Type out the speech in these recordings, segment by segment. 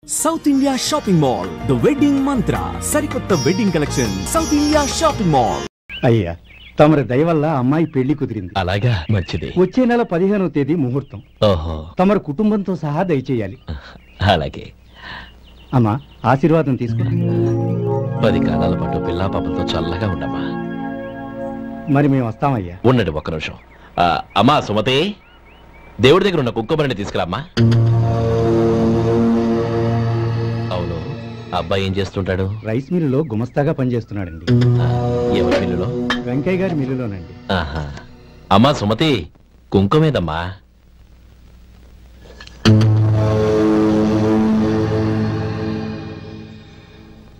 South India shopping mall the wedding మంత్ర సరికొత్త wedding collection south India shopping mall. అయ్యా తమరి దయ వల్ల అమ్మాయి పెళ్లి కుదిరింది. అలాగా, మంచిది. వచ్చే నెల 15వ తేదీ ముహూర్తం. ఓహో, తమరి కుటుంబంతో సహా దయచేయాలి. అలాగే. అమ్మా ఆశీర్వాదం తీసుకురా. 10 కాలాల పాటు పిల్లా పాపలతో చల్లగా ఉండమ్మా. మరి మేము వస్తామయ్యా. ఉండండి ఒక్క నిమిషం. అమ్మా సుమతి, దేవుడి దగ్గర ఉన్న కుక్కబరిని తీసుకురామ్మా. అవును, అబ్బాయి ఏం చేస్తుంటాడు? రైస్ మిల్లులో గుమస్తాగా పనిచేస్తున్నాడండి. ఎవరి మిల్లులో? వెంకయ్య గారి మిల్లులోనండి. ఆహా. అమ్మా సుమతి, కుంకుమేదమ్మా?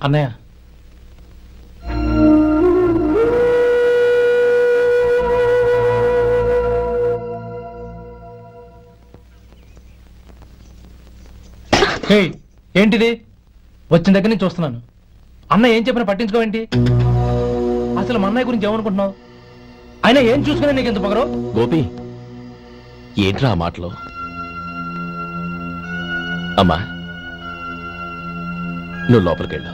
అన్నయ్య, ఏంటిది? వచ్చిన దగ్గర నుంచి చూస్తున్నాను. అన్న ఏం చెప్పినా పట్టించుకోవేంటి? అసలు మా అన్నయ్య గురించి ఏమనుకుంటున్నావు? ఆయన ఏం చూసుకునే నీకు ఎంత పొగరు? గోపి, ఏంట్రా ఆ మాటలు? అమ్మా నువ్వు లోపలికెళ్ళు.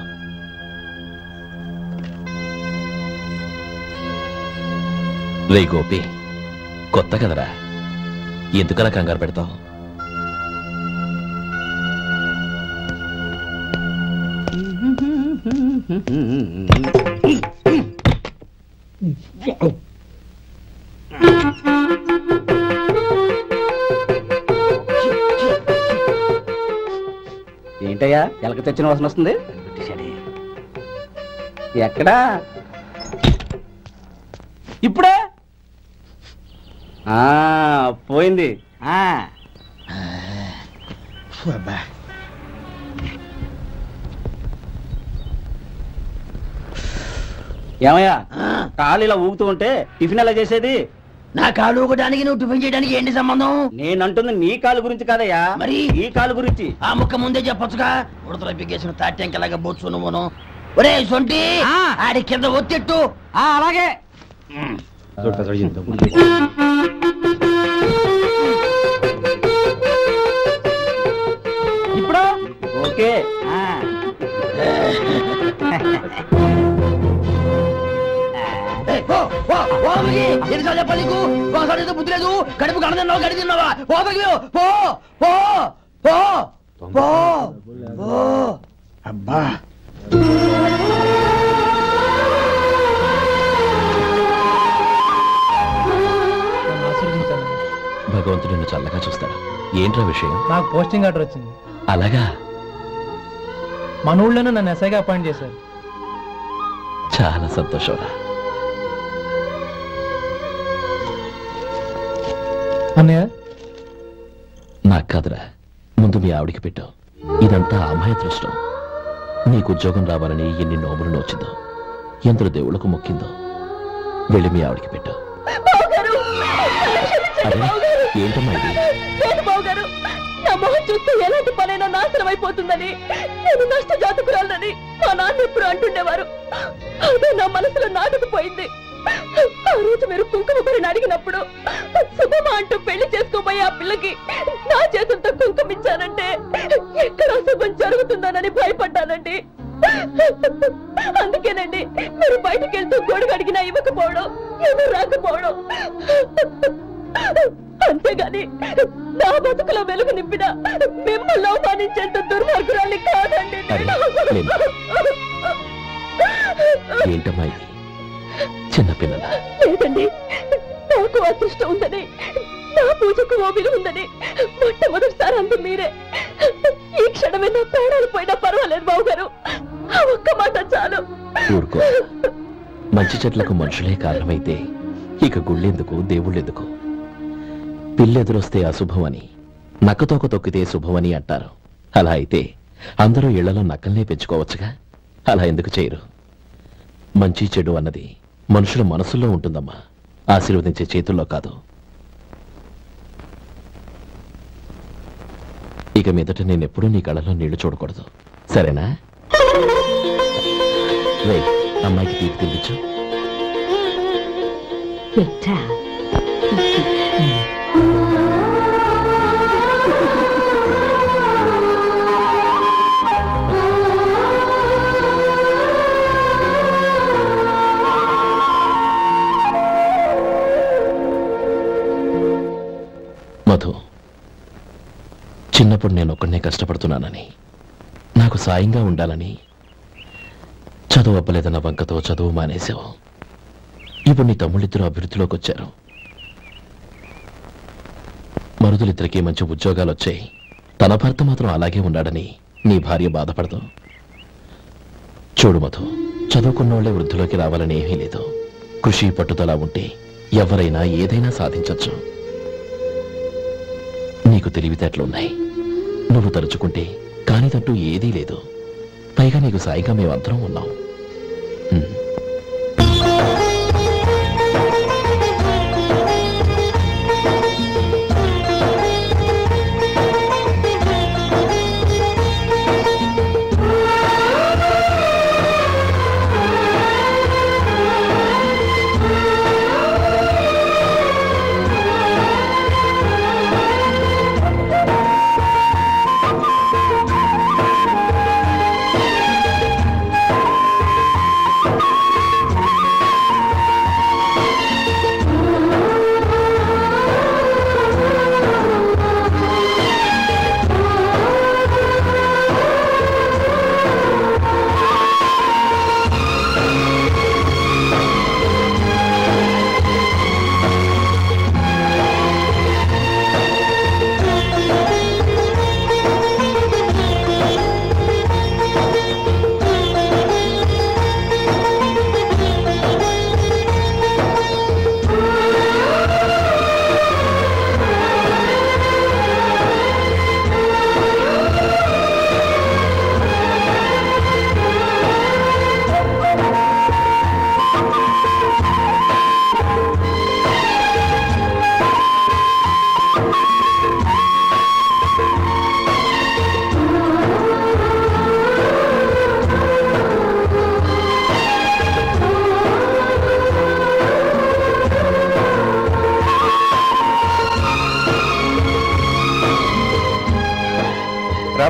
రే గోపి, కొత్త కదరా, ఎందుకలా కంగారు పెడతావు? ఏంటయ్యా ఎలక తెచ్చిన వాసన వస్తుంది? ఎక్కడా? ఇప్పుడే పోయింది. ఏమయ్యా కాలు ఇలా ఊగుతూ ఉంటే టిఫిన్ ఎలా చేసేది? నా కాలు ఊగడానికి నువ్వు టిఫిన్ చేయడానికి ఏంటి సంబంధం? నేనంటుంది నీ కాలు గురించి కాదయ్యా, మరి ఈ కాలు గురించి. ఆ ముక్క ముందే చెప్పొచ్చుగా. ఉడతలో పిగేసిన తాట్యంకలాగా బొచ్చు నువ్వును. ఒరే సొంటి, ఆడి కింద ఒత్తిట్టు. అలాగే. ఇప్పుడు ఓకే. ఎన్నిసార్లు చెప్పాలి నీకు? ఒకసారి బుద్ధి లేదు. కడుపు గడ తిన్నావు, గడి తిన్నావా? పో పో పో పో పో. అబ్బా భగవంతుడు నిన్ను చల్లగా చూస్తాడు. ఏంట్రా విషయం? నాకు పోస్టింగ్ ఆర్డర్ వచ్చింది. అలాగా? మన ఊళ్ళోనే నన్ను ఎస్ఐగా అపాయింట్ చేశారు. చాలా సంతోషంరా. అన్నయ్య, నాకు కాదురా, ముందు మీ ఆవిడికి పెట్టావు. ఇదంతా అమ్మాయి దృష్టం. నీకు ఉద్యోగం రావాలని ఎన్ని నోములు నోచిందో, ఎందరు దేవుళ్లకు మొక్కిందో. వెళ్ళి మీ ఆవిడికి పెట్టావు. ఏంటమ్మా ఇది? నా మొహం చూస్తే ఎలాంటి పనైనా నాశనం అయిపోతుందని, నేను నష్ట జాతకురాలని మా నాన్న ఎప్పుడు అంటుండేవారు. అదే నా మనసులో నాటుకుపోయింది. ఆ రోజు మీరు కుంకుమ భరిని అడిగినప్పుడు శుభమా అంటూ పెళ్లి చేసుకోబోయే ఆ పిల్లకి నా చేతులతో కుంకుమించానంటే ఎక్కడ శుభం జరుగుతుందోనని భయపడ్డానండి. అందుకేనండి మీరు బయటకు వెళ్తూ గొడుగు అడిగినా ఇవ్వకపోవడం, ఎవరు రాకపోవడం. అంతేగాని నా బతుకులో వెలుగు నింపిన మిమ్మల్ని అవమానించేంత దుర్మార్గురాలి కాదండి. ఏంటమ్మా ఇది? చిన్నపిల్లల లేదండి, నాకు అదృష్టం ఉందని, నా పూజకు ఓ విలువ ఉందని మొట్టమొదటిసారి అందు మీరే. ఈ క్షణమే నా ప్రాణాలు పోయినా పర్వాలేదు బాబు గారు, ఆ ఒక్క మాట చాలు. ఊరుకో. మంచి చెట్లకు మనుషులే కారణమైతే ఇక గుళ్ళెందుకు, దేవుళ్ళెందుకు? పిల్లెదురొస్తే అశుభం అని, నక్కతోక తొక్కితే శుభమని అంటారు. అలా అయితే అందరూ ఇళ్లలో నక్కల్నే పెంచుకోవచ్చుగా. అలా ఎందుకు చేయరు? మంచి చెడు అన్నది మనుషుల మనసుల్లో ఉంటుందమ్మా, ఆశీర్వదించే చేతుల్లో కాదు. ఇక మీదట నేనెప్పుడూ నీ కళ్ళలో నీళ్లు చూడకూడదు, సరేనా? రే, అమ్మాయికి తీపి తినిపించు. చిన్నప్పుడు నేను ఒక్కడనే కష్టపడుతున్నానని, నాకు సాయంగా ఉండాలని చదువు అవ్వలేదన్న వంకతో చదువు మానేశావు. ఇప్పుడు నీ తమ్ముళ్ళిద్దరూ అభివృద్ధిలోకి వచ్చారు. మరుదులిద్దరికీ మంచి ఉద్యోగాలు వచ్చాయి. తన భర్త మాత్రం అలాగే ఉన్నాడని నీ భార్య బాధపడదు. చూడు మధు, చదువుకున్నోళ్లే వృద్ధిలోకి రావాలని ఏమీ లేదు. కృషి పట్టుదల ఉంటే ఎవరైనా ఏదైనా సాధించొచ్చు. నీకు తెలివితేటలున్నాయి. నువ్వు తలుచుకుంటే కానిదంటూ ఏదీ లేదు. పైగా నీకు సాయిగా మేమందరం ఉన్నాం.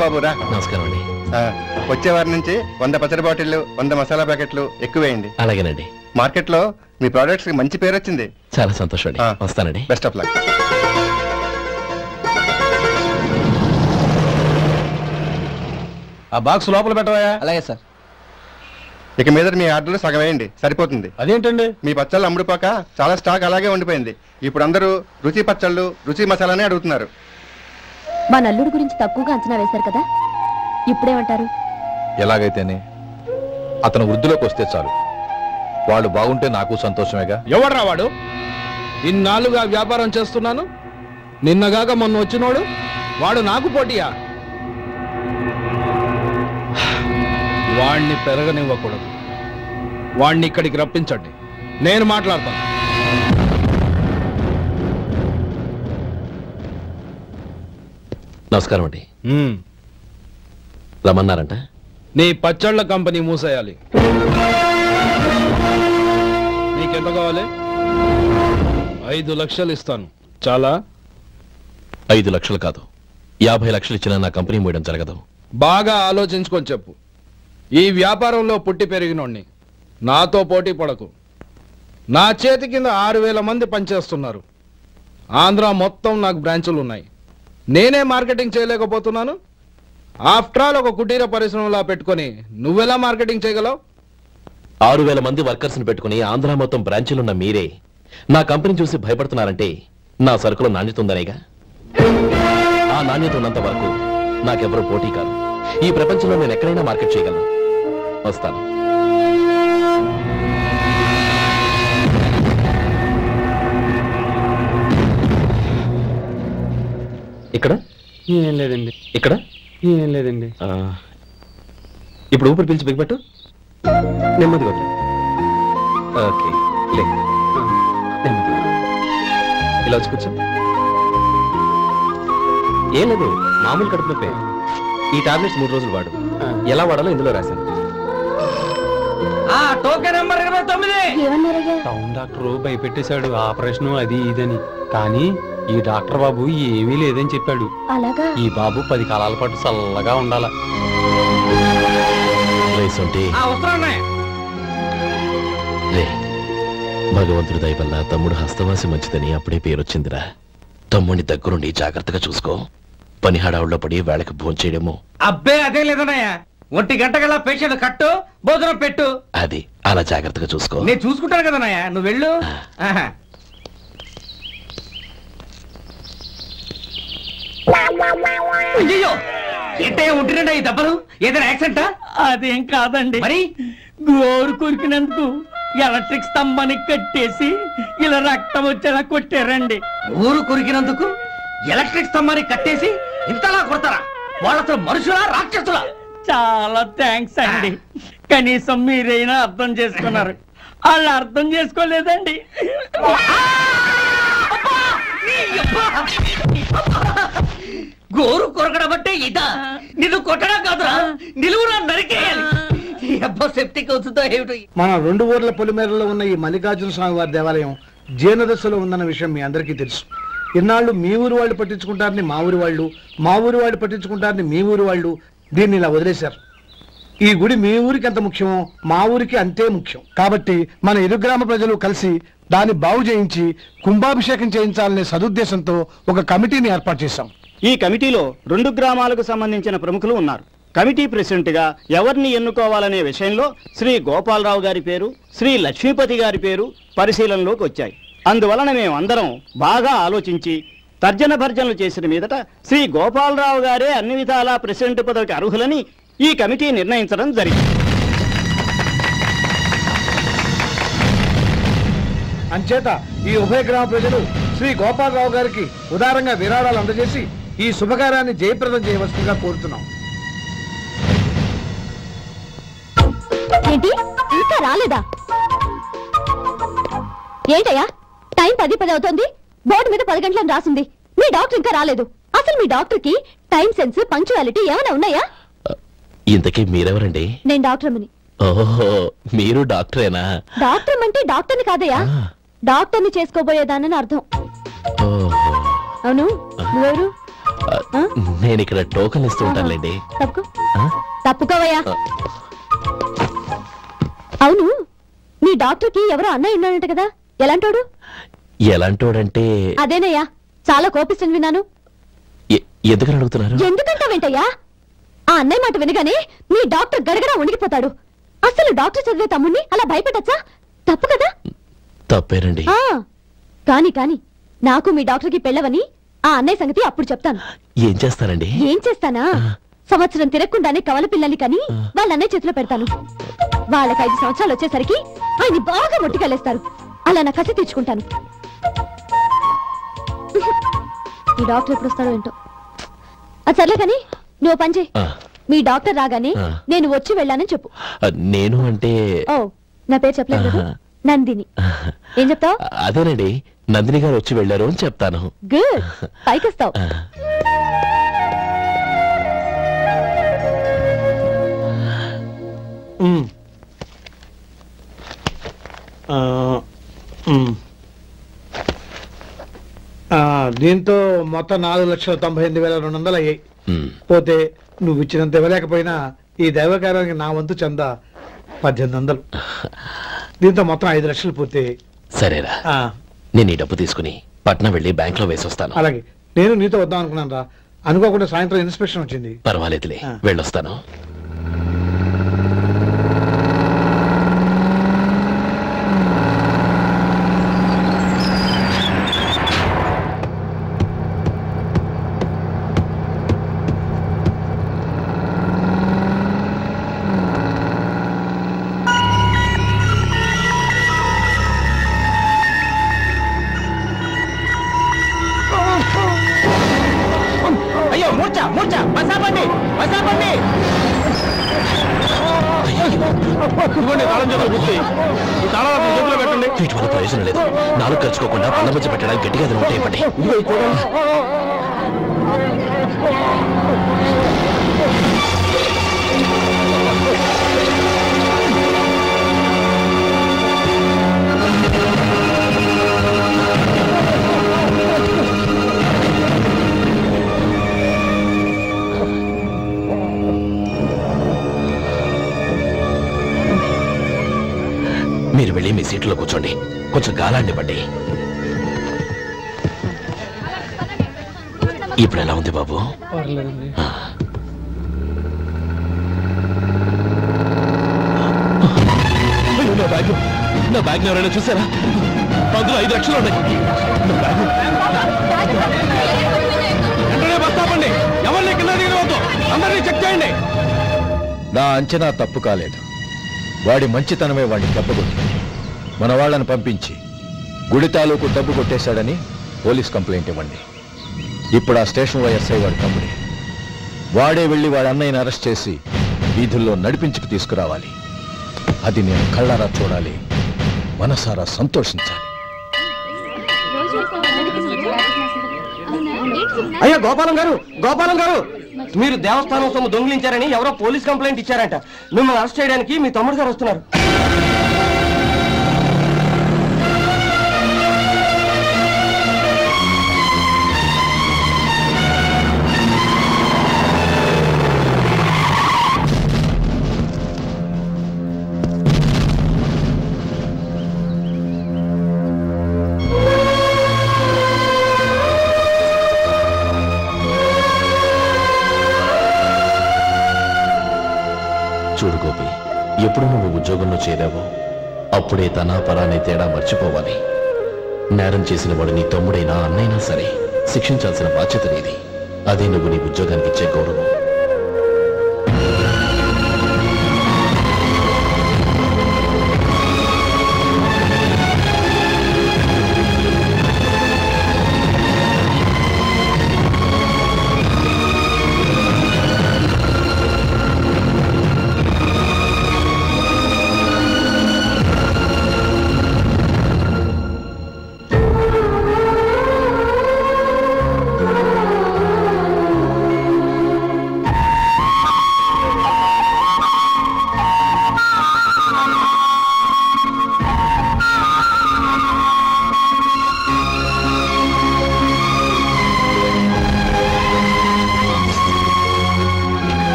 బాబు రా. నమస్కారం అండి. వచ్చే వారి నుంచి 100 పచ్చడి బాటిళ్లు, 100 మసాలా ప్యాకెట్లు ఎక్కువేయండి. అలాగేనండి. మార్కెట్ లో మీ ప్రొడక్ట్స్ కి మంచి పేరు వచ్చింది. చాలా సంతోషం అండి. వస్తానండి. Best of luck. ఆ బాక్స్ లోపల పెట్టవా? అలాగే సార్. ఇక మీద మీ ఆర్డర్లు సగం వేయండి, సరిపోతుంది. అదేంటండి? మీ పచ్చళ్ళు అమ్ముడుపోక చాలా స్టాక్ అలాగే ఉండిపోయింది. ఇప్పుడు అందరూ రుచి పచ్చళ్ళు, రుచి మసాలానే అడుగుతున్నారు. మా నల్లుడి గురించి తక్కువగా అంచనా వేశారు కదా, ఇప్పుడేమంటారు? ఎలాగైతేనే అతను వృద్ధిలోకి వస్తే చాలు. వాళ్ళు బాగుంటే నాకు సంతోషమేగా. ఎవడ్రా వాడు? ఇన్నాళ్ళుగా వ్యాపారం చేస్తున్నాను, నిన్నగాక మొన్న వచ్చినోడు వాడు నాకు పోటీయా? వాణ్ణి పెరగనివ్వకూడదు. వాణ్ణి ఇక్కడికి రప్పించండి, నేను మాట్లాడతాను. నమస్కారం అండి. రమ్మన్నారంట? నీ పచ్చళ్ళ కంపెనీ మూసేయాలి. నీకెంత కావాలి? 5 లక్షలు ఇస్తాను. చాలా? 5 లక్షలు కాదు, 50 లక్షలు ఇచ్చినా నా కంపెనీ మూయడం జరగదు. బాగా ఆలోచించుకొని చెప్పు. ఈ వ్యాపారంలో పుట్టి పెరిగినోణ్ణి, నాతో పోటీ పడకు. నా చేతి కింద 6000 మంది పనిచేస్తున్నారు. ఆంధ్ర మొత్తం నాకు బ్రాంచులు ఉన్నాయి. నేనే మార్కెటింగ్ చేయలేకపోతున్నాను. ఆఫ్టర్ ఆల్ ఒక కుటీర పరిశ్రమలా పెట్టుకొని నువ్వెలా మార్కెటింగ్ చేయగలవు? 6000 మంది వర్కర్స్ని పెట్టుకుని ఆంధ్ర మొత్తం బ్రాంచీలున్న మీరే నా కంపెనీ చూసి భయపడుతున్నారంటే నా సరుకులో నాణ్యత ఉందనేగా. ఆ నాణ్యత ఉన్నంత వరకు నాకెవరూ పోటీ కాదు. ఈ ప్రపంచంలో నేను ఎక్కడైనా మార్కెట్ చేయగలను. వస్తాను. ఇక్కడ ఏం లేదండి. ఇక్కడ ఏం లేదండి. ఇప్పుడు ఊపిరి పీల్చి బిగ్బట్టు, నెమ్మది వద్దు. ఓకే, ఇలా వచ్చి కూర్చో. ఏం లేదు, మామూలు కడుపు నొప్పే. ఈ టాబ్లెట్స్ 3 రోజులు వాడు. ఎలా వాడాలో ఇందులో రాశాను. Token number 29. టౌన్ డాక్టర్ భయపెట్టేశాడు, ఆపరేషన్ అది ఇదని. కానీ ఈ డాక్టర్ బాబు ఏమీ లేదని చెప్పాడు. అలాగా? ఈ బాబు 10 కాలాల పాటు చల్లగా ఉండాల. భగవంతుడి దయ వల్ల తమ్ముడు హస్తవాసి మంచిదని అప్పుడే పేరొచ్చిందిరా. తమ్ముడిని దగ్గరుండి జాగ్రత్తగా చూసుకో. పని హడావుల్లో పడి వేళకి భోంచేయడము. అబ్బే అదే లేదన్నయ్యా, 1 గంట గల పేషెంట్ కట్టు, భోజనం పెట్టు. అది అలా జాగ్రత్తగా చూసుకో. నేను చూసుకుంటాను కదన్నయ్యా, నువ్వు వెళ్ళు. అయ్యో ఏంటయ్యా ఉంటున్నాడా ఈ దెబ్బలు? ఏదైనా యాక్సిడెంటా? అదేం కాదండి, మరి గోరు కొరికినందుకు ఎలక్ట్రిక్ స్తంభాన్ని కట్టేసి ఇలా రక్తం వచ్చేలా కొట్టారండి. ఊరు కొరికినందుకు ఎలక్ట్రిక్ స్తంభాన్ని కట్టేసి ఇంతలా కొడతారా? వాళ్ళతో మనుషులా రాక్షసులా? చాలా థ్యాంక్స్ అండి, కనీసం మీరైనా అర్థం చేసుకున్నారు. వాళ్ళు అర్థం చేసుకోలేదండి. గోరు కొరకడం అంటే ఇదా? నిన్ను కొట్టడం కాదురా, నిలువురా నరికేయాలి. సెప్టిక్ అవుతుందో ఏమిటో. మన 2 ఊర్ల పొలిమేరలో ఉన్న ఈ మల్లికార్జున స్వామి వారి దేవాలయం జీర్ణదశలో ఉందన్న విషయం మీ అందరికీ తెలుసు. ఇన్నాళ్ళు మీ ఊరు వాళ్ళు పట్టించుకుంటారని మా ఊరి వాళ్ళు, మా ఊరి వాళ్ళు పట్టించుకుంటారని మీ ఊరి వాళ్ళు దీన్ని ఇలా వదిలేశారు. ఈ గుడి మీ ఊరికి ఎంత ముఖ్యమో మా ఊరికి అంతే ముఖ్యం. కాబట్టి మన ఇరు గ్రామ ప్రజలు కలిసి దాన్ని బాగు చేయించి కుంభాభిషేకం చేయించాలనే సదుద్దేశంతో ఒక కమిటీని ఏర్పాటు చేశాం. ఈ కమిటీలో 2 గ్రామాలకు సంబంధించిన ప్రముఖులు ఉన్నారు. కమిటీ ప్రెసిడెంట్ గా ఎవరిని ఎన్నుకోవాలనే విషయంలో శ్రీ గోపాలరావు గారి పేరు, శ్రీ లక్ష్మీపతి గారి పేరు పరిశీలనలోకి వచ్చాయి. అందువలన మేమందరం బాగా ఆలోచించి తర్జన భర్జనలు చేసిన మీదట శ్రీ గోపాలరావు గారే అన్ని విధాలా ప్రెసిడెంట్ పదవికి అర్హులని ఈ కమిటీ నిర్ణయించడం జరిగింది. అంచేత ఈ ఉభయ గ్రామ ప్రజలు శ్రీ గోపాలరావు గారికి ఉదారంగా విరాళాలు అందజేసి ఈ శుభకార్యాన్ని జయప్రదం చేయవలసిందిగా కోరుతున్నాం. ఏంటి ఇంకా రాలేదా? ఏంటయ్యా టైం 10 అవుతోంది, బోర్డు మీద 10 గంటలని రాసింది. మీ డాక్టర్ ఇంకా రాలేదు. అసలు మీ డాక్టర్ కి టైం సెన్స్, పంక్చువాలిటీ ఏమైనా ఉన్నాయా? ఇంతకీ మీరెవరండి? నేను డాక్టర్ అమ్మని. ఓహో, మీరు డాక్టరేనా? డాక్టర్ అంటే డాక్టర్ని కాదయ్యా, డాక్టర్ని చేసుకోబోయేదానని అర్థం. అవును, నువ్వెవరు? నేను ఇక్కడ టోకన్ ఇస్తూ ఉంటానులేండి. తప్పుకోవయ్యా. అవును, మీ డాక్టర్ కి ఎవరో అన్నయ్య ఉన్నాడంట కదా, ఎలాంటోడు? ఎలాంటోడంటే అదేనయ్యా, చాలా కోపిస్తుంది విన్నాను. ఎందుకని అడుగుతున్నారు? ఎందుకంటావేంటయ్యా? ఆ అన్నయ్య మాట వినగానే మీ డాక్టర్ గడగడా ఉణిగిపోతాడు. అసలు డాక్టర్ చదివే తమ్ముణ్ణి అలా భయపెట్టచ్చా? తప్పు కదా? తప్పేనండి. కాని కాని నాకు మీ డాక్టర్ కి పెళ్ళవని ఆ అన్నయ్య సంగతి అప్పుడు చెప్తాను. ఏం చేస్తారండి? ఏం చేస్తానా, సంవత్సరం తిరగకుండానే కవల పిల్లల్ని కని వాళ్ళ అన్నయ్య చేతిలో పెడతాను. వాళ్ళకి 5 సంవత్సరాలు వచ్చేసరికి ఆయన్ని బాగా మొట్టికెళ్ళేస్తారు. అలా నా కసి తీర్చుకుంటాను. ఈ డాక్టర్ ఎప్పుడు వస్తాడో ఏంటో. అది సర్లే కాని నువ్వు పని చేయి. మీ డాక్టర్ రాగానే నేను వచ్చి వెళ్ళానని చెప్పు. నేను అంటే ఓ, నా పేరు చెప్పలేదు కదా, నందిని. ఏం చెప్తావు? అదేనండి, నందిని గారు వచ్చి వెళ్ళారు అని చెప్తాను. గుడ్, పైకి వస్తావు. దీంతో మొత్తం 4,98,200 అయ్యాయి. పోతే నువ్వు ఇచ్చినంత ఇవ్వలేకపోయినా ఈ దైవకార్యానికి నా వంతు చందా 1800. దీంతో మొత్తం 5 లక్షలు పూర్తయ్యాయి. సరేరా, నేను ఈ డబ్బు తీసుకుని పట్నం వెళ్ళి బ్యాంక్ లో వేసొస్తాను. అలాగే, నేను నీతో వద్దాం అనుకున్నాను రా, అనుకోకుండా సాయంత్రం ఇన్స్పెక్షన్ వచ్చింది. పర్వాలేదులే, వెళ్ళొస్తాను. వీటి వల్ల ప్రయోజనం లేదు. 4 ఖర్చుకోకుండా పళ్ళ మధ్య పెట్టడానికి గట్టిగా అది ఉంటే ఇవ్వండి. మీరు వెళ్ళి మీ సీట్లో కూర్చోండి, కొంచెం గాలాండి పడ్డి. ఇప్పుడు ఎలా ఉంది బాబు? నా బ్యాగ్ ఎవరైనా చూసారా? అందులో 5 లక్షలు ఉన్నాయి. ఎవరిని కింద దిగవద్దు, అందరినీ చెక్ చేయండి. నా అంచనా తప్పు కాలేదు. వాడి మంచితనమే వాడిని దెబ్బకొట్టి మన వాళ్ళని పంపించి గుడి తాలూకు డబ్బు కొట్టేశాడని పోలీస్ కంప్లైంట్ ఇవ్వండి. ఇప్పుడు ఆ స్టేషన్ ఎస్ఐ వాడి తమ్ముడే. వాడే వెళ్ళి వాడి అన్నయ్యని అరెస్ట్ చేసి వీధుల్లో నడిపించుకు తీసుకురావాలి. అది నేను కళ్ళారా చూడాలి, మనసారా సంతోషించాలి. అయ్యా గోపాలం గారు, గోపాలం గారు, మీరు దేవస్థానం సొమ్ము దొంగిలించారని ఎవరో పోలీస్ కంప్లైంట్ ఇచ్చారంట. మిమ్మల్ని అరెస్ట్ చేయడానికి మీ తమ్ముడు గారు వస్తున్నారు. చూడు గోపి, ఎప్పుడు నువ్వు ఉద్యోగంలో చేరావో అప్పుడే తన పరానే తేడా మర్చిపోవాలి. నేరం చేసిన వాడు నీ తమ్ముడైనా అన్నైనా సరే శిక్షించాల్సిన బాధ్యత నీది. అదే నువ్వు నీ ఉద్యోగానికి ఇచ్చే గౌరవం.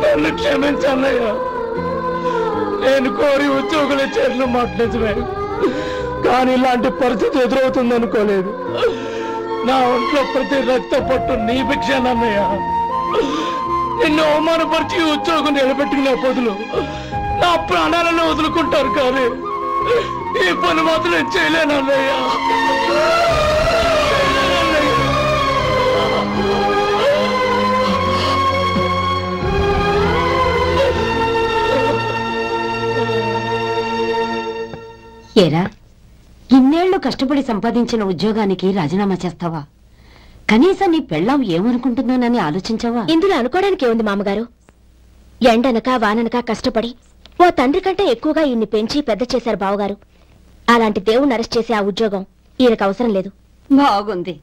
నన్ను క్షమించన్నయ్య. నేను కోరి ఉద్యోగులు చేతులు మాట్లాడుతున్నాయి, కానీ ఇలాంటి పరిస్థితి ఎదురవుతుంది అనుకోలేదు. నా ఒంట్లో ప్రతి రక్త పట్టు నీ భిక్షానన్నయ్య. నిన్ను అవమానపరిచి ఉద్యోగం నిలబెట్టుకునే బదులు నా ప్రాణాలను వదులుకుంటారు, కానీ ఈ పని మాత్రం నేను చేయలేనన్నయ్య. ఏరా, ఇన్నేళ్లు కష్టపడి సంపాదించిన ఉద్యోగానికి రాజీనామా చేస్తావా? కనీసం నీ పెళ్ళాం ఏమనుకుంటుందోనని ఆలోచించావా? ఇందులో అనుకోవడానికి ఏముంది మామగారు? ఎండనక వాననక కష్టపడి ఓ తండ్రి కంటే ఎక్కువగా ఈయన్ని పెంచి పెద్ద చేశారు బావగారు. అలాంటి దేవుణ్ణి అరెస్ట్ చేసే ఆ ఉద్యోగం ఈయనకు అవసరం లేదు. బాగుంది.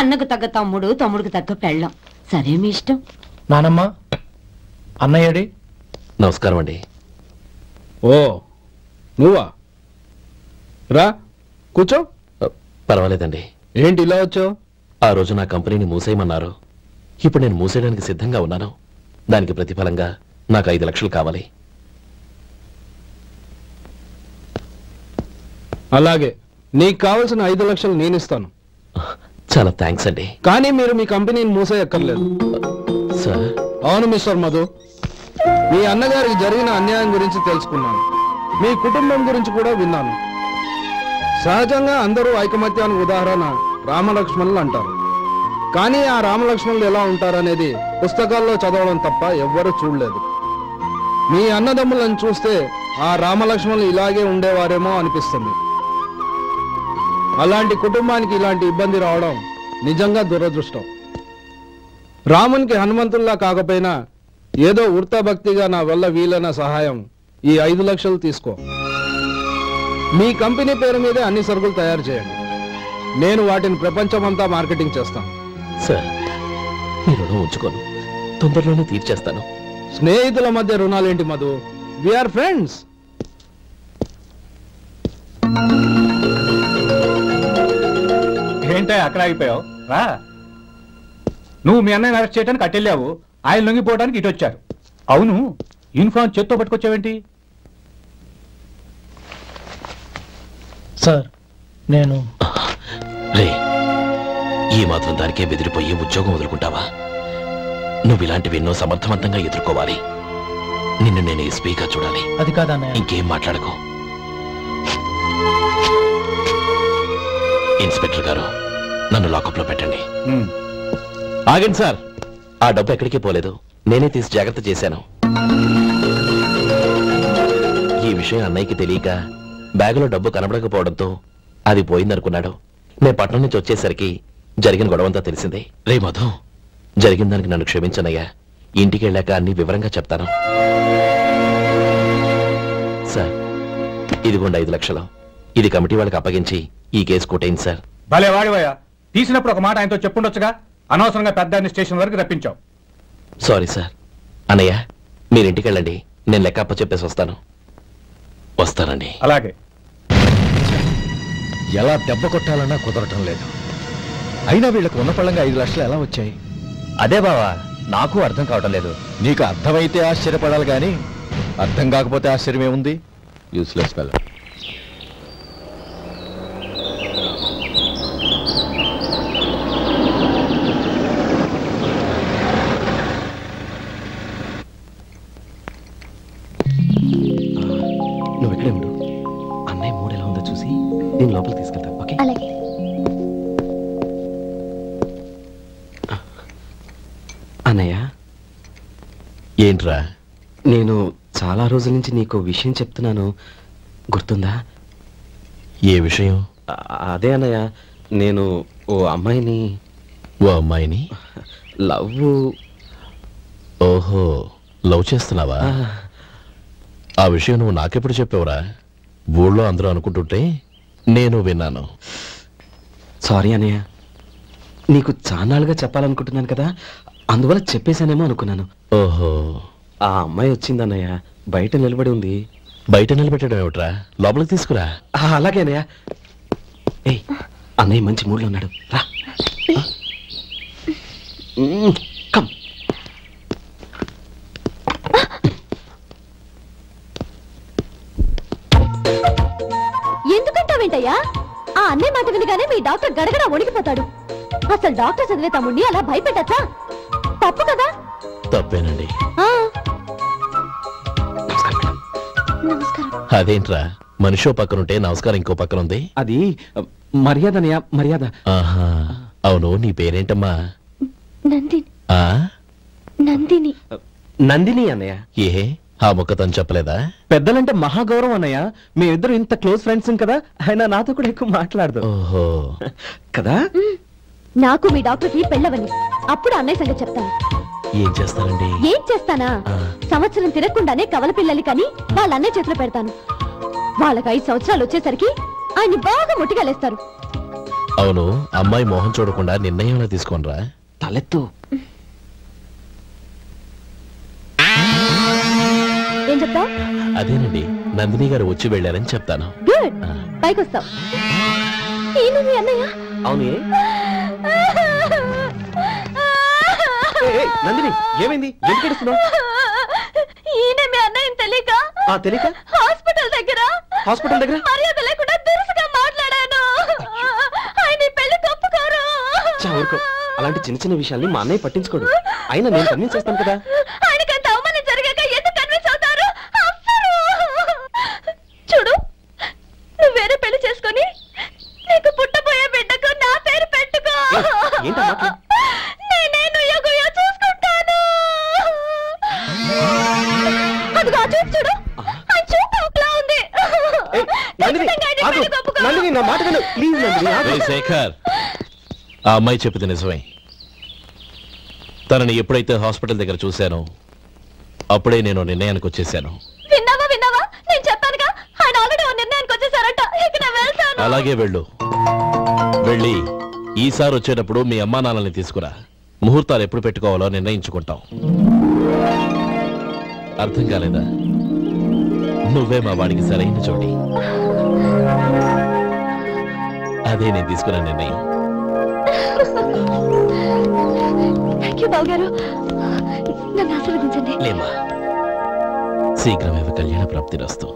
అన్నకు తగ్గ తమ్ముడు, తమ్ముడికి తగ్గ పెళ్ళాం. సరే, మీ ఇష్టం. నానమ్మ, అన్నయ్యడి. నమస్కారం అండి. ఓ నువ్వా? రా కూర్చో. పర్వాలేదండి. ఏంటి ఇలా వచ్చావు? ఆ రోజు నా కంపెనీని మూసేయమన్నారు. ఇప్పుడు నేను మూసేయడానికి సిద్ధంగా ఉన్నాను. దానికి ప్రతిఫలంగా నాకు 5 లక్షలు కావాలి. అలాగే, నీకు కావాల్సిన 5 లక్షలు నేను ఇస్తాను. చాలా థ్యాంక్స్ అండి. కానీ మీరు మీ కంపెనీని మూసేయక్కర్లేదు. సార్? అవును మిస్టర్ మధు, మీ అన్నగారికి జరిగిన అన్యాయం గురించి తెలుసుకున్నాను. మీ కుటుంబం గురించి కూడా విన్నాను. సహజంగా అందరూ ఐకమత్యానికి ఉదాహరణ రామలక్ష్మణులు అంటారు. కానీ ఆ రామలక్ష్మణులు ఎలా ఉంటారనేది పుస్తకాల్లో చదవడం తప్ప ఎవ్వరూ చూడలేదు. మీ అన్నదమ్ములను చూస్తే ఆ రామలక్ష్మణులు ఇలాగే ఉండేవారేమో అనిపిస్తుంది. అలాంటి కుటుంబానికి ఇలాంటి ఇబ్బంది రావడం నిజంగా దురదృష్టం. రామునికి హనుమంతుల్లా కాకపోయినా ఏదో వృత్తభక్తిగా నా వల్ల వీలైన సహాయం ఈ 5 లక్షలు తీసుకో. మీ కంపెనీ పేరు మీదే అన్ని సరుకులు తయారు చేయండి. నేను వాటిని ప్రపంచమంతా మార్కెటింగ్ చేస్తాను. సార్, మీ రుణం ఉంచుకోను, తొందరలోనే తీర్చేస్తాను. స్నేహితుల మధ్య రుణాలేంటి మధు? We are friends. ఏంటో అక్కడ ఆగిపోయావు? రా. నువ్వు మీ అన్నయ్యని అరెస్ట్ చేయడానికి అట్టెళ్ళావు, ఆయన లొంగిపోవడానికి ఇటు వచ్చారు. అవును, యూనిఫామ్ చేత్తో పట్టుకొచ్చావేంటి? సార్, నేను రే, ఈ మాత్రం దానికే బెదిరిపోయి ఉద్యోగం వదులుకుంటావా? నువ్వు ఇలాంటివి ఎన్నో సమర్థవంతంగా ఎదుర్కోవాలి. నిన్ను నేను ఎస్పీగా చూడాలి. అది కాదన్నయ్య. ఇంకేం మాట్లాడకు. ఇన్స్పెక్టర్ గారు, నన్ను లాకప్లో పెట్టండి. ఆగండి సార్, ఆ డబ్బు ఎక్కడికి పోలేదు. నేనే తీసి జాగ్రత్త చేశాను. ఈ విషయం అన్నయ్యకి తెలియక బ్యాగులో డబ్బు కనబడకపోవడంతో అది పోయిందనుకున్నాడు. నేను పట్నం నుంచి వచ్చేసరికి జరిగిన గొడవంతా తెలిసిందే. రే మధు, జరిగిన దానికి నన్ను క్షమించనయ్యా. ఇంటికి వెళ్ళాక అన్ని వివరంగా చెప్తాను. సార్, ఇదిగోండి 5 లక్షలు. ఇది కమిటీ వాళ్ళకి అప్పగించి ఈ కేసు కొట్టేయండి సార్. భలే వాడివయ్యా, తీసినప్పుడు ఒక మాట ఆయనతో చెప్పుండొచ్చుగా. అనవసరంగా పెద్ద స్టేషన్ వరకు రప్పించావు. Sorry sir. అన్నయ్య, మీరు ఇంటికి వెళ్ళండి. నేను లెక్క అప్ప చెప్పేసి వస్తాను. వస్తానండి. అలాగే. ఎలా దెబ్బ కొట్టాలన్నా కుదరటం లేదు. అయినా వీళ్ళకు ఉన్న పళ్ళంగా 5 లక్షలు ఎలా వచ్చాయి? అదే బావా, నాకు అర్థం కావటం లేదు. నీకు అర్థమైతే ఆశ్చర్యపడాలి కానీ అర్థం కాకపోతే ఆశ్చర్యమే ఉంది. Useless fellow. నువ్వు ఇక్కడే ఉండు. అన్నయ్య మూడు ఎలా ఉందో చూసి నేను లోపలికి తీసుకెళ్తాను. ఓకే? అలాగే. అన్నయ్య, ఏంట్రా? నేను చాలా రోజుల నుంచి నీకు విషయం చెప్తున్నాను, గుర్తుందా? ఏ విషయం? అదే అన్నయ్య, నేను ఓ అమ్మాయిని లవ్. ఓహో, లవ్ చేస్తున్నావా? ఆ విషయం నువ్వు నాకెప్పుడు చెప్పావురా? ఊళ్ళో అందరూ అనుకుంటుంటే నేను విన్నాను. సారీ అన్నయ్య, నీకు చాన్నాళ్ళుగా చెప్పాలనుకుంటున్నాను కదా, అందువల్ల చెప్పేశానేమో అనుకున్నాను. ఓహో, ఆ అమ్మాయి వచ్చిందన్నయ్య, బయట నిలబడి ఉంది. బయట నిలబెట్టడం ఏమిట్రా? లోపలికి తీసుకురా. అలాగే అన్నయ్య. ఏయ్, అన్నయ్య మంచి మూడ్లో ఉన్నాడు, రా. కమ్. ఎందుకంటావేంటయ్యా? ఆ అన్నయ్య మాట వినగానే మీ డాక్టర్ గడగడ వణికిపోతాడు. అసలు డాక్టర్ చదివే తమ్ముడిని అలా భయపెట్టచ్చా? తప్పు కదా? తప్పేనండి. నమస్కారం. అదేంట్రా, మనిషో పక్కనుంటే నమస్కారం ఇంకో పక్కన ఉంది? అది మర్యాద అన్నయ్య, మర్యాద. ఆహా, అవును, నీ పేరేంటమ్మా? నందిని. ఆ, నందిని. నందిని అన్నయ్య. ఏ, ఆ మొక్క తను చెప్పలేదా? పెద్దలంటే మహాగౌరవం అన్నయ్య. మేమిద్దరు ఇంత క్లోజ్ ఫ్రెండ్స్ కదా, ఆయన నాతో కూడా ఎక్కువ మాట్లాడదు. ఓహో, కదా? నాకు మీ డాక్టర్కి పెళ్ళవని, అప్పుడు అన్నయ్య సంగతి చెప్తాను. ఏం చేస్తారండి? ఏం చేస్తానా? సంవత్సరం తిరగకుండానే కవల పిల్లలు కని వాళ్ళ అన్నయ్య చేతిలో పెడతాను. వాళ్ళకి 5 సంవత్సరాలు వచ్చేసరికి ఆయన్ని బాగా ముట్టిగలేస్తారు. అవును, అమ్మాయి మోహం చూడకుండా నిర్ణయం తీసుకోనరా? తలెత్తు. ఏం చెప్తావు? అదేనండి, నందిని గారు వచ్చి వెళ్ళారని చెప్తాను. గుడ్, పైకి వస్తావు. ఈయన మీ అన్నయ్య? అవును. నందిని, ఏమైంది? ఎందుకు ఏడుస్తున్నావు? ఈయన మీ అన్నయ్యని తెలియక తెలియక హాస్పిటల్ దగ్గర మర్యాద లేకుండా దురుసుగా మాట్లాడాను. ఆయన ఈ పెళ్లి తప్పుకోరు. ఊరుకో, అలాంటి చిన్న చిన్న విషయాల్ని మా అన్నయ్య పట్టించుకోడు. అయినా నేను కన్విన్స్ చేస్తాను కదా. ఆయనకి అంత అవమానం జరిగాక ఎందుకు కన్విన్స్ అవుతారు? చూడు, నువ్వు వేరే పెళ్లి చేసుకొని నీకు పుట్టబోయే బిడ్డకు నా పేరు పెట్టుకో. నేనే నుయ్యో చూసుకుంటాను. అదిగో చూపు, చూడు, ఆయన చూపు ఒకలా ఉంది. శేఖర్, ఆ అమ్మాయి చెప్పింది నిజమే. తనని ఎప్పుడైతే హాస్పిటల్ దగ్గర చూశానో అప్పుడే నేను నిర్ణయానికి వచ్చేసాను. విన్నావా? నేను చెప్పానుగా, ఆయన ఆల్రెడీ ఓ నిర్ణయానికి వచ్చేసారట. ఇక నేను వెళ్తాను. అలాగే వెళ్ళు. వెళ్ళి ఈసారి వచ్చేటప్పుడు మీ అమ్మా నాన్నల్ని తీసుకురా. ముహూర్తాలు ఎప్పుడు పెట్టుకోవాలో నిర్ణయించుకుంటాం. అర్థం కాలేదా? నువ్వే మా వాడికి సరైన చోటి. అదే నేను తీసుకున్న నిర్ణయం. థాంక్యూ బావగారు, నన్ను ఆశీర్వదించండి. లేమ్మా, శీఘ్రమేవ కళ్యాణ ప్రాప్తిరస్తు.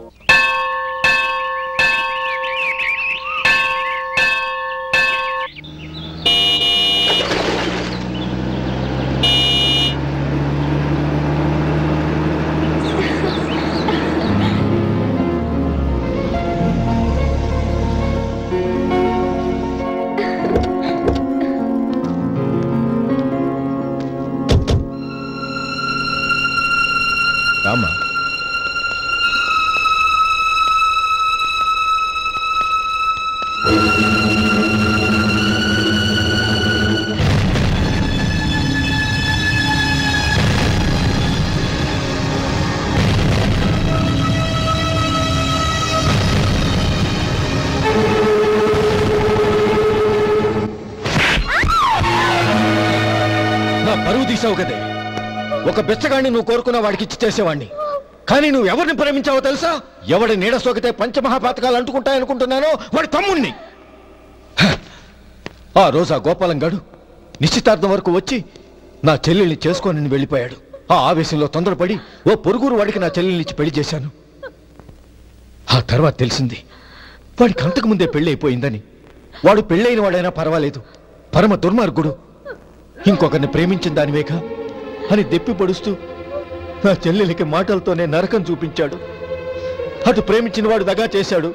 రామా. పరువు తీసావు కదే. ఒక బెచ్చగాడిని నువ్వు కోరుకున్న వాడికి ఇచ్చి చేసేవాడిని. కానీ నువ్వు ఎవరిని ప్రేమించావో తెలుసా? ఎవడి నీడ సోకితే పంచమహాపాతకాలు అంటుకుంటాయనుకుంటున్నానో వాడి తమ్ముణ్ణి. ఆ రోజు ఆ గోపాలం గాడు నిశ్చితార్థం వరకు వచ్చి నా చెల్లెల్ని చేసుకొని వెళ్ళిపోయాడు. ఆ ఆవేశంలో తొందరపడి ఓ పొరుగురు వాడికి నా చెల్లెల్నిచ్చి పెళ్లి చేశాను. ఆ తర్వాత తెలిసింది వాడికి అంతకు ముందే పెళ్లి అయిపోయిందని. వాడు పెళ్ళైన వాడైనా పర్వాలేదు, పరమ దుర్మార్గుడు. ఇంకొకరిని ప్రేమించిన దానివేగా అని దెప్పి పొడుస్తూ నా చెల్లెలికి మాటలతోనే నరకం చూపించాడు. అటు ప్రేమించిన వాడు దగా చేశాడు,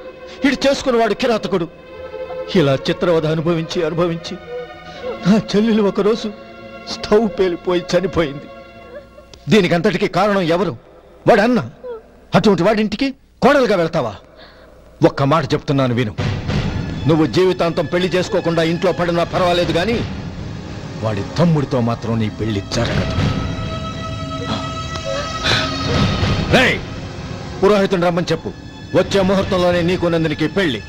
ఇటు చేసుకున్నవాడు కిరాతకుడు. ఇలా చిత్రవధ అనుభవించి నా చెల్లెలు ఒకరోజు స్టవ్ పేలిపోయి చనిపోయింది. దీనికంతటికి కారణం ఎవరు? వాడు అన్న. అటువంటి వాడింటికి కోడలుగా వెళ్తావా? ఒక్క మాట చెప్తున్నాను విను. నువ్వు జీవితాంతం పెళ్లి చేసుకోకుండా ఇంట్లో పడినా పర్వాలేదు, కానీ వాడి తమ్ముడితో మాత్రం నీ పెళ్లి జరగదు. పురోహితుని రమ్మని చెప్పు. వచ్చే ముహూర్తంలోనే నీకు నందినికి పెళ్లి.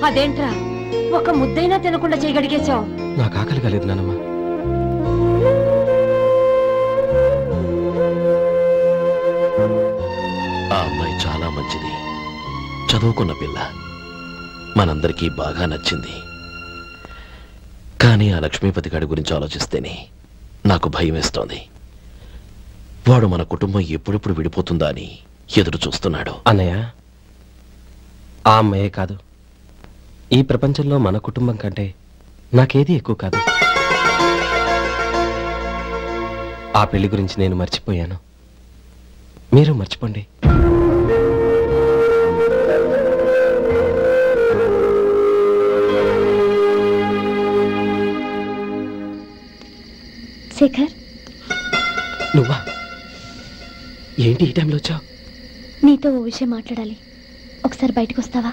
అదేంట్రా ఒక ముద్దైనా తినకుండా చేయగడిగేశావు? నాకు ఆకలి కాలేదు నానమ్మ. ఆ అమ్మాయి చాలా మంచిది, చదువుకున్న పిల్ల, మనందరికీ బాగా నచ్చింది. కానీ ఆ లక్ష్మీపతి గారి గురించి ఆలోచిస్తేనే నాకు భయం వేస్తోంది. వాడు మన కుటుంబం ఎప్పుడెప్పుడు విడిపోతుందా అని ఎదురు చూస్తున్నాడు. అన్నయ్య, ఆ అమ్మాయే కాదు, ఈ ప్రపంచంలో మన కుటుంబం కంటే నాకేది ఎక్కువ కాదు. ఆ పెళ్లి గురించి నేను మర్చిపోయాను, మీరు మర్చిపోండి. శేఖర్, నువ్వా? ఏంటి ఈ టైంలో వచ్చావు? నీతో ఓ విషయం మాట్లాడాలి, ఒకసారి బయటకు వస్తావా?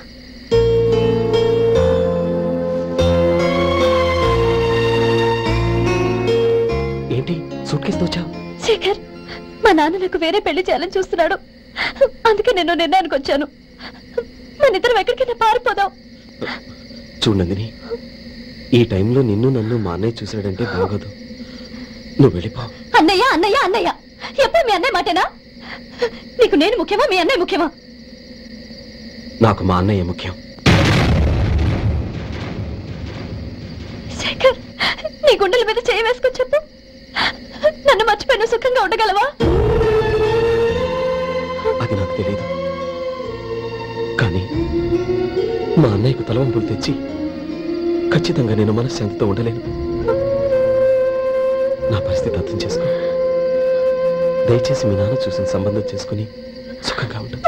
ఏంటి సూట్ కేసుతో వచ్చావు? శేఖర్, మా నాన్న నాకు వేరే పెళ్లి చేయాలని చూస్తున్నాడు. అందుకే నేను నిర్ణయానికి వచ్చాను. మన ఇద్దరం ఎక్కడికైనా పారిపోదాం. చూడండి, ఈ టైంలో నిన్ను నన్ను మా అన్నయ్య చూశాడంటే బాగోదు. నువ్వు వెళ్ళిపో. అన్నయ్య అన్నయ్య అన్నయ్య, ఎప్పుడు మీ అన్నయ్య మాటేనా? నీకు నేను ముఖ్యమా, మీ అన్నయ్య ముఖ్యమా? నాకు మా అన్నయ్య ముఖ్యం. శేఖర్, నీ గుండెల మీద చేయి వేసుకొని చెప్పు, నన్ను మర్చిపోయిన సుఖంగా ఉండగలవా? అది నాకు తెలియదు, కానీ మా అన్నయ్యకు తలవంపులు తెచ్చి ఖచ్చితంగా నేను మనశ్శాంతితో ఉండలేను. నా పరిస్థితి అర్థం చేసుకో. దయచేసి మీ నాన్న చూసిన సంబంధం చేసుకుని సుఖంగా ఉంటుంది.